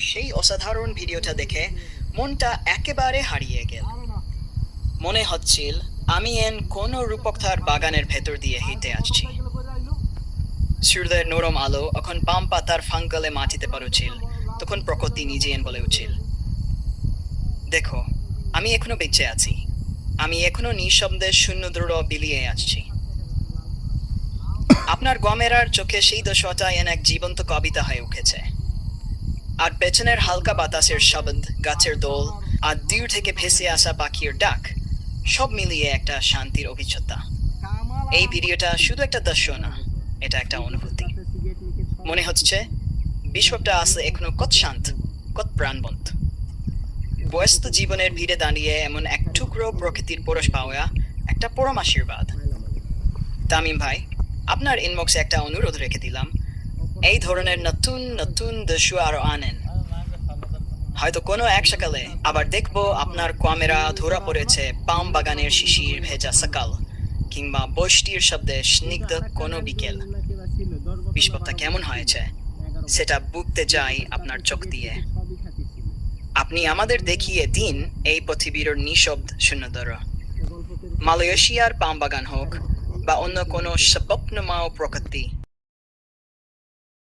সেই অসাধারণ ভিডিওটা দেখে মনটা একেবারে হারিয়ে গেল। মনে হচ্ছিল আমি কোনো রূপকথার বাগানের ভেতর দিয়ে হেঁটে আসছি। সূর্যের নরম আলো এখন পাম পাতার ফাঙ্কালে মাটিতে পড়ছিল, তখন প্রকৃতি নিজে বলে উঠছিল, দেখো, আমি এখনো বেঁচে আছি, আমি এখনো নিঃশব্দে শূন্য দূর বিলিয়ে আসছি। আপনার গমেরার চোখে সেই দশাটা এক জীবন্ত কবিতা হয়ে উঠেছে। আর পেছনের হালকা বাতাসের শব্দ, গাছের দোল, আর দূর থেকে ভেসে আসা পাখির ডাক, সব মিলিয়ে একটা শান্তির অভিজ্ঞতা। এই ভিডিওটা শুধু একটা দৃশ্য না, এটা একটা অনুভূতি। মনে হচ্ছে বিশ্বটা আসলে এখনো কত শান্ত, কত প্রাণবন্ত। ব্যস্ত জীবনের ভিড়ে দাঁড়িয়ে এমন এক টুকরো প্রকৃতির পরশ পাওয়া একটা পরম আশীর্বাদ। তামিম ভাই, আপনার ইনবক্সে একটা অনুরোধ রেখে দিলাম, এই ধরনের নতুন নতুন দৃশ্য আরো আনেন। হয়তো কোনো এক সকালে আবার দেখবো আপনার ক্যামেরা ধরা পড়েছে পাম বাগানের শিশির ভেজা সকাল, কিংবা বৃষ্টির শব্দে স্নিগ্ধ কোনো বিকেল। বিশ্বটা কেমন হয়েছে সেটা বুঝতে যাই আপনার চোখ দিয়ে। আপনি আমাদের দেখিয়ে দিন এই পৃথিবীর নিঃশব্দ শূন্যতর। মালয়েশিয়ার পাম বাগান হোক বা অন্য কোনো স্বপ্নময় প্রকৃতি,